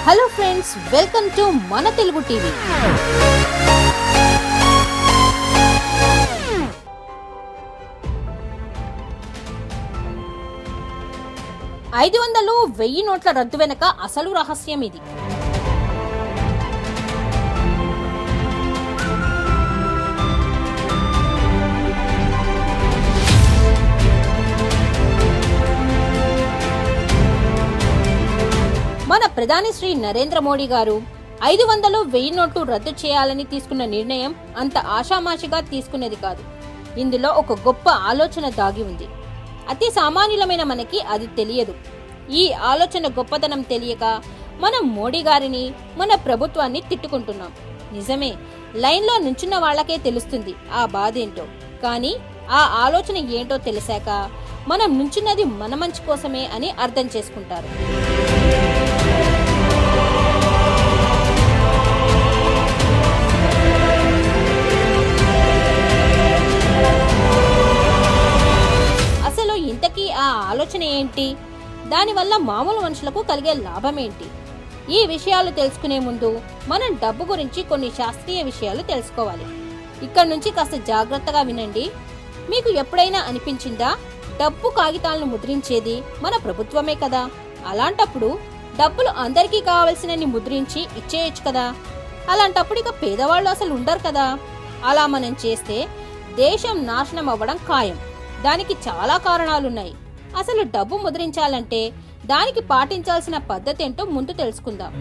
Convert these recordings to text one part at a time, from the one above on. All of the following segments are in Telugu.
హలో ఫ్రెండ్స్, వెల్కమ్ టు మన తెలుగు టీవీ. ఐదు వందలు 1000 నోట్ల రద్దు వెనుక అసలు రహస్యం ఇది. మన ప్రధాని శ్రీ నరేంద్ర మోడీ గారు 500, 1000 నోట్లు రద్దు చేయాలని తీసుకున్న నిర్ణయం అంత ఆషామాషిగా తీసుకునేది కాదు. ఇందులో ఒక గొప్ప ఆలోచన దాగి ఉంది. అతి సామాన్యులమైన మనకి అది తెలియదు. ఈ ఆలోచన గొప్పతనం తెలియక మనం మోడీ గారిని, మన ప్రభుత్వాన్ని తిట్టుకుంటున్నాం. నిజమే, లైన్లో నుంచున్న వాళ్ళకే తెలుస్తుంది ఆ బాధ ఏంటో. కానీ ఆ ఆలోచన ఏంటో తెలిసాక మనం నుంచున్నది మన మంచి కోసమే అని అర్థం చేసుకుంటారు. అసలు ఇంతకీ ఆ ఆలోచన ఏంటి? దానివల్ల మామూలు మనుషులకు కలిగే లాభం ఏంటి? ఈ విషయాలు తెలుసుకునే ముందు మనం డబ్బు గురించి కొన్ని శాస్త్రీయ విషయాలు తెలుసుకోవాలి. ఇక్కడ నుంచి కాస్త జాగ్రత్తగా వినండి. మీకు ఎప్పుడైనా అనిపించిందా, డబ్బు కాగితాలను ముద్రించేది మన ప్రభుత్వమే కదా? అలాంటప్పుడు డబ్బులు అందరికీ కావలసినన్ని ముద్రించి ఇచ్చేయచ్చు కదా? అలాంటప్పుడు ఇక పేదవాళ్ళు అసలు ఉండరు కదా? అలా మనం చేస్తే దేశం నాశనం అవ్వడం ఖాయం. దానికి చాలా కారణాలున్నాయి. అసలు డబ్బు ముద్రించాలంటే దానికి పాటించాల్సిన పద్ధతి ఏంటో ముందు తెలుసుకుందాం.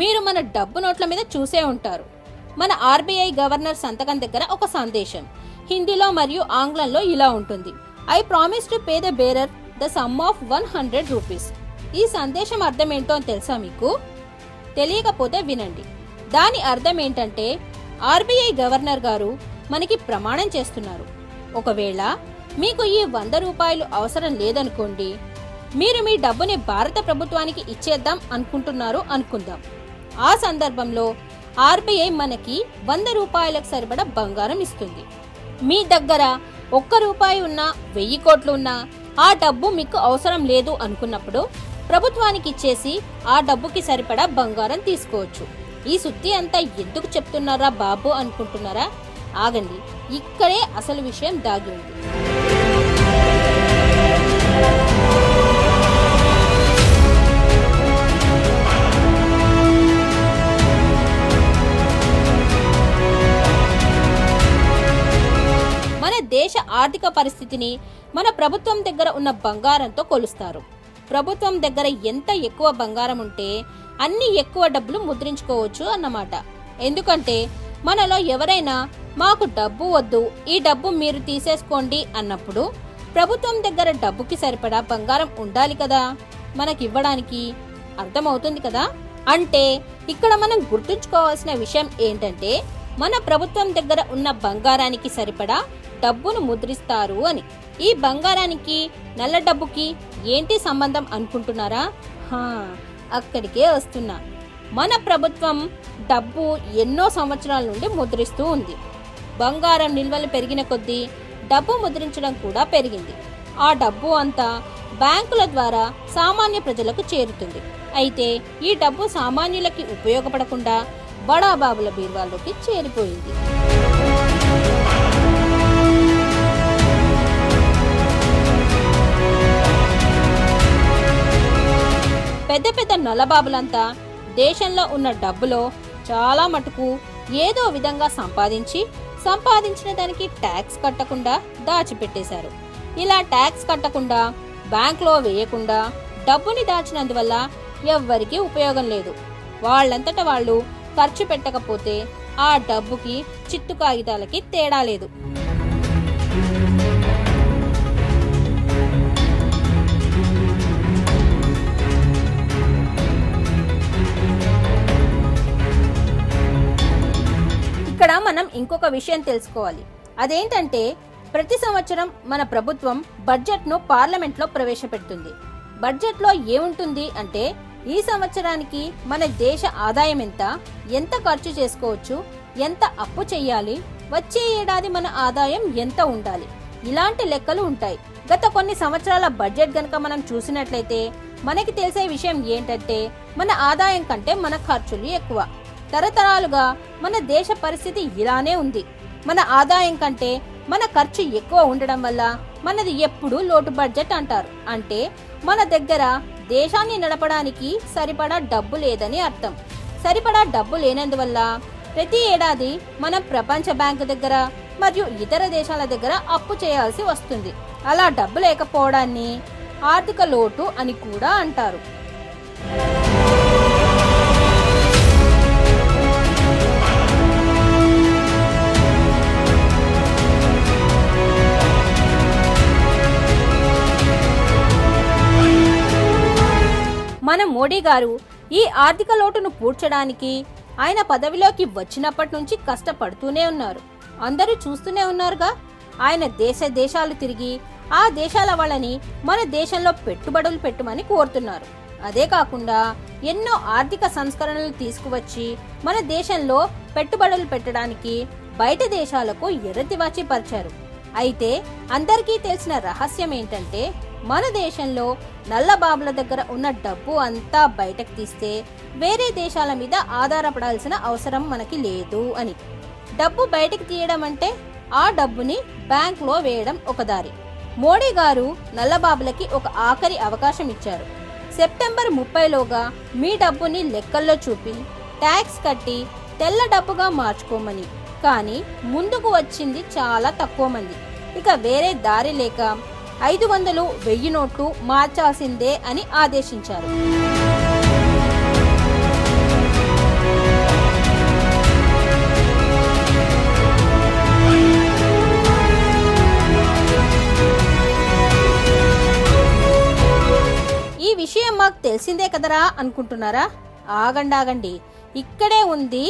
మీరు మన డబ్బు నోట్ల మీద చూసే ఉంటారు. మన ఆర్బీఐ గవర్నర్ సంతకం దగ్గర ఒక సందేశం హిందీలో మరియు ఆంగ్లంలో ఇలా ఉంటుంది: I promise to pay the bearer the sum of 100 rupees. ఈ సందేశం అర్థం ఏంటో తెలుసా మీకు? తెలియకపోతే వినండి. దాని అర్థం ఏంటంటే ఆర్బీఐ గవర్నర్ గారు మనకి ప్రమాణం చేస్తున్నారు. ఒకవేళ మీకు ఈ 100 రూపాయలు అవసరం లేదనుకోండి, మీరు మీ డబ్బుని భారత ప్రభుత్వానికి ఇచ్చేద్దాం అనుకుంటున్నారు అనుకుందాం. ఆ సందర్భంలో ఆర్బీఐ మనకి 100 రూపాయలకు సరిపడా బంగారం ఇస్తుంది. మీ దగ్గర 1 రూపాయి ఉన్నా, 1000 కోట్లు ఉన్నా ఆ డబ్బు మీకు అవసరం లేదు అనుకున్నప్పుడు ప్రభుత్వానికి ఇచ్చేసి ఆ డబ్బుకి సరిపడా బంగారం తీసుకోవచ్చు. ఈ సుత్తి అంతా ఎందుకు చెప్తున్నారా బాబు అనుకుంటున్నారా? ఆగండి, ఇక్కడే అసలు విషయం దాగి ఉంది. మన దేశ ఆర్థిక పరిస్థితిని మన ప్రభుత్వం దగ్గర ఉన్న బంగారంతో కొలుస్తారు. ప్రభుత్వం దగ్గర ఎంత ఎక్కువ బంగారం ఉంటే అన్ని ఎక్కువ డబ్బులు ముద్రించుకోవచ్చు అన్నమాట. ఎందుకంటే మనలో ఎవరైనా మాకు డబ్బు వద్దు, ఈ డబ్బు మీరు తీసేసుకోండి అన్నప్పుడు ప్రభుత్వం దగ్గర డబ్బుకి సరిపడా బంగారం ఉండాలి కదా మనకివ్వడానికి. అర్థమవుతుంది కదా? అంటే ఇక్కడ మనం గుర్తుంచుకోవాల్సిన విషయం ఏంటంటే మన ప్రభుత్వం దగ్గర ఉన్న బంగారానికి సరిపడా డబ్బును ముద్రిస్తారు అని. ఈ బంగారానికి నల్ల డబ్బుకి ఏంటి సంబంధం అనుకుంటున్నారా? అక్కడికే వస్తున్నా. మన ప్రభుత్వం డబ్బు ఎన్నో సంవత్సరాల నుండి ముద్రిస్తూ ఉంది. బంగారం నిల్వలు పెరిగిన కొద్దీ డబ్బు ముద్రించడం కూడా పెరిగింది. ఆ డబ్బు అంతా బ్యాంకుల ద్వారా సామాన్య ప్రజలకు చేరుతుంది. అయితే ఈ డబ్బు సామాన్యులకి ఉపయోగపడకుండా బడాబాబుల బీరువాల్లోకి చేరిపోయింది. పెద్ద పెద్ద నల్లబాబులంతా దేశంలో ఉన్న డబ్బులో చాలా మటుకు ఏదో విధంగా సంపాదించిన దానికి ట్యాక్స్ కట్టకుండా దాచిపెట్టేశారు. ఇలా ట్యాక్స్ కట్టకుండా, బ్యాంక్లో వేయకుండా డబ్బుని దాచినందువల్ల ఎవ్వరికీ ఉపయోగం లేదు. వాళ్ళంతట వాళ్ళు ఖర్చు పెట్టకపోతే ఆ డబ్బుకి చిత్తు కాగితాలకి తేడా లేదు. ఇక్కడ మనం ఇంకొక విషయం తెలుసుకోవాలి. అదేంటంటే ప్రతి సంవత్సరం మన ప్రభుత్వం బడ్జెట్ ను పార్లమెంట్ లో ప్రవేశపెడుతుంది. బడ్జెట్ లో ఏముంటుంది అంటే ఈ సంవత్సరానికి మన దేశ ఆదాయం ఎంత ఖర్చు చేసుకోవచ్చు, ఎంత అప్పు చేయాలి, వచ్చే ఏడాది మన ఆదాయం ఎంత ఉండాలి, ఇలాంటి లెక్కలు ఉంటాయి. గత కొన్ని సంవత్సరాల బడ్జెట్ గనక మనం చూసినట్లయితే మనకి తెలిసే విషయం ఏంటంటే మన ఆదాయం కంటే మన ఖర్చులు ఎక్కువ. తరతరాలుగా మన దేశ పరిస్థితి ఇలానే ఉంది. మన ఆదాయం కంటే మన ఖర్చు ఎక్కువ ఉండడం వల్ల మనది ఎప్పుడూ లోటు బడ్జెట్ అంటారు. అంటే మన దగ్గర దేశాన్ని నడపడానికి సరిపడా డబ్బు లేదని అర్థం. సరిపడా డబ్బు లేనందువల్ల ప్రతి ఏడాది మనం ప్రపంచ బ్యాంకు దగ్గర మరియు ఇతర దేశాల దగ్గర అప్పు చేయాల్సి వస్తుంది. అలా డబ్బు లేకపోవడాన్ని ఆర్థిక లోటు అని కూడా అంటారు. మన మోడీ గారు ఈ ఆర్థిక లోటును పూడ్చడానికి ఆయన పదవిలోకి వచ్చినప్పటి నుంచి కష్టపడుతూనే ఉన్నారు. అందరూ చూస్తూనే ఉన్నారుగా. ఆయన దేశాలు తిరిగి ఆ దేశాల వాళ్ళని మన దేశంలో పెట్టుబడులు పెట్టమని కోరుతున్నారు. అదే కాకుండా ఎన్నో ఆర్థిక సంస్కరణలు తీసుకువచ్చి మన దేశంలో పెట్టుబడులు పెట్టడానికి బయట దేశాలకు ఎర్రతివాచి పరిచారు. అయితే అందరికీ తెలిసిన రహస్యం ఏంటంటే మన దేశంలో నల్లబాబుల దగ్గర ఉన్న డబ్బు అంతా బయటకు తీస్తే వేరే దేశాల మీద ఆధారపడాల్సిన అవసరం మనకి లేదు అని. డబ్బు బయటకు తీయడం అంటే ఆ డబ్బుని బ్యాంకులో వేయడం ఒక దారి. మోడీ గారు నల్లబాబులకి ఒక ఆఖరి అవకాశం ఇచ్చారు. సెప్టెంబర్ 30లోగా మీ డబ్బుని లెక్కల్లో చూపి ట్యాక్స్ కట్టి తెల్ల డబ్బుగా మార్చుకోమని. కానీ ముందుకు వచ్చింది చాలా తక్కువ మంది. ఇక వేరే దారి లేక 500, 1000 నోట్లు మార్చాల్సిందే అని ఆదేశించారు. ఈ విషయం మాకు తెలిసిందే కదరా అనుకుంటున్నారా? ఆగండి, ఇక్కడే ఉంది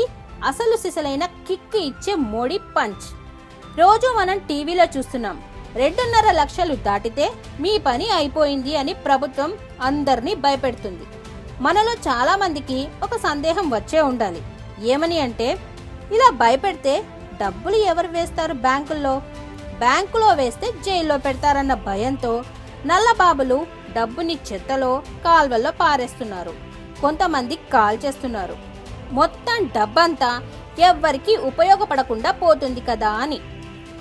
అసలు సిసలైన కిక్ ఇచ్చే మోడీ పంచ్. రోజు మనం టీవీలో చూస్తున్నాం, 2.5 లక్షలు దాటితే మీ పని అయిపోయింది అని ప్రభుత్వం అందరినీ భయపెడుతుంది. మనలో చాలా మందికి ఒక సందేహం వచ్చే ఉండాలి. ఏమని అంటే, ఇలా భయపెడితే డబ్బులు ఎవరు వేస్తారు బ్యాంకులో వేస్తే జైల్లో పెడతారన్న భయంతో నల్లబాబులు డబ్బుని చెత్తలో కాల్వల్లో పారేస్తున్నారు. కొంతమంది కాల్చేస్తున్నారు. మొత్తం డబ్బంతా ఎవ్వరికి ఉపయోగపడకుండా పోతుంది కదా అని.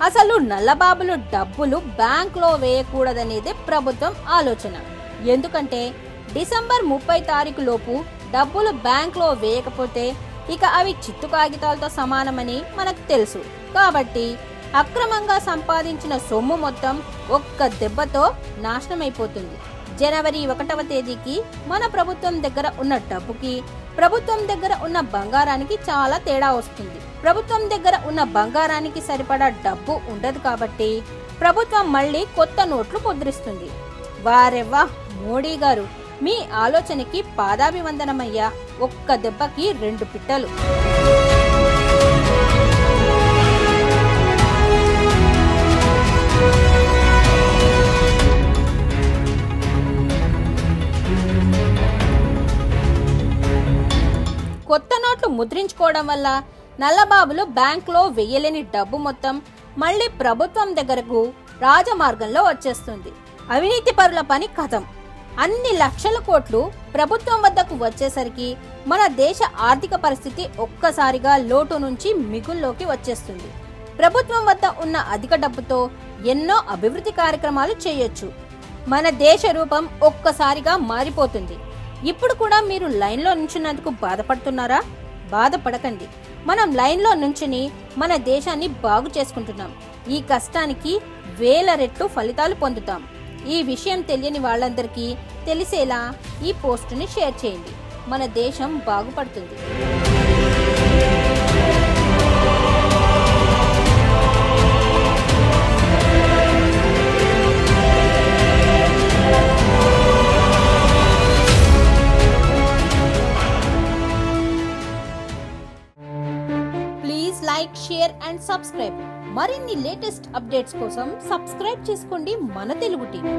అసలు నల్లబాబులు డబ్బులు బ్యాంకులో వేయకూడదనేదే ప్రభుత్వం ఆలోచన. ఎందుకంటే డిసెంబర్ 30 తారీఖు లోపు డబ్బులు బ్యాంకులో వేయకపోతే ఇక అవి చిత్తు కాగితాలతో సమానమని మనకు తెలుసు. కాబట్టి అక్రమంగా సంపాదించిన సొమ్ము మొత్తం ఒక్క దెబ్బతో నాశనమైపోతుంది. జనవరి 1వ తేదీకి మన ప్రభుత్వం దగ్గర ఉన్న డబ్బుకి ప్రభుత్వం దగ్గర ఉన్న బంగారానికి చాలా తేడా వస్తుంది. ప్రభుత్వం దగ్గర ఉన్న బంగారానికి సరిపడా డబ్బు ఉండదు కాబట్టి ప్రభుత్వం మళ్ళీ కొత్త నోట్లు ముద్రిస్తుంది. వారెవ్వా మోడీ గారు, మీ ఆలోచనకి పాదాభివందనమయ్యా. ఒక్క దెబ్బకి 2 పిట్టలు. కొత్త నోట్లు ముద్రించుకోవడం వల్ల నల్లబాబులు బ్యాంకులో వెయ్యలేని డబ్బు మొత్తం మళ్ళీ ప్రభుత్వం దగ్గరకు రాజమార్గంలో వచ్చేస్తుంది. అవినీతి పరుల పని కథం. అన్ని లక్షల కోట్లు ప్రభుత్వం వద్దకు వచ్చేసరికి మన దేశ ఆర్థిక పరిస్థితి ఒక్కసారిగా లోటు నుంచి మిగుల్లోకి వచ్చేస్తుంది. ప్రభుత్వం వద్ద ఉన్న అధిక డబ్బుతో ఎన్నో అభివృద్ధి కార్యక్రమాలు చేయొచ్చు. మన దేశ రూపం ఒక్కసారిగా మారిపోతుంది. ఇప్పుడు కూడా మీరు లైన్లో నుంచున్నందుకు బాధపడుతున్నారా? బాధపడకండి. మనం లైన్లో నుంచుని మన దేశాన్ని బాగు చేసుకుంటున్నాం. ఈ కష్టానికి 1000 రెట్లు ఫలితాలు పొందుతాం. ఈ విషయం తెలియని వాళ్ళందరికీ తెలిసేలా ఈ పోస్టుని షేర్ చేయండి. మన దేశం బాగుపడుతుంది. Like, share and subscribe. మరిన్ని లేటెస్ట్ అప్డేట్స్ కోసం సబ్స్క్రైబ్ చేసుకోండి మన తెలుగు టీవీ.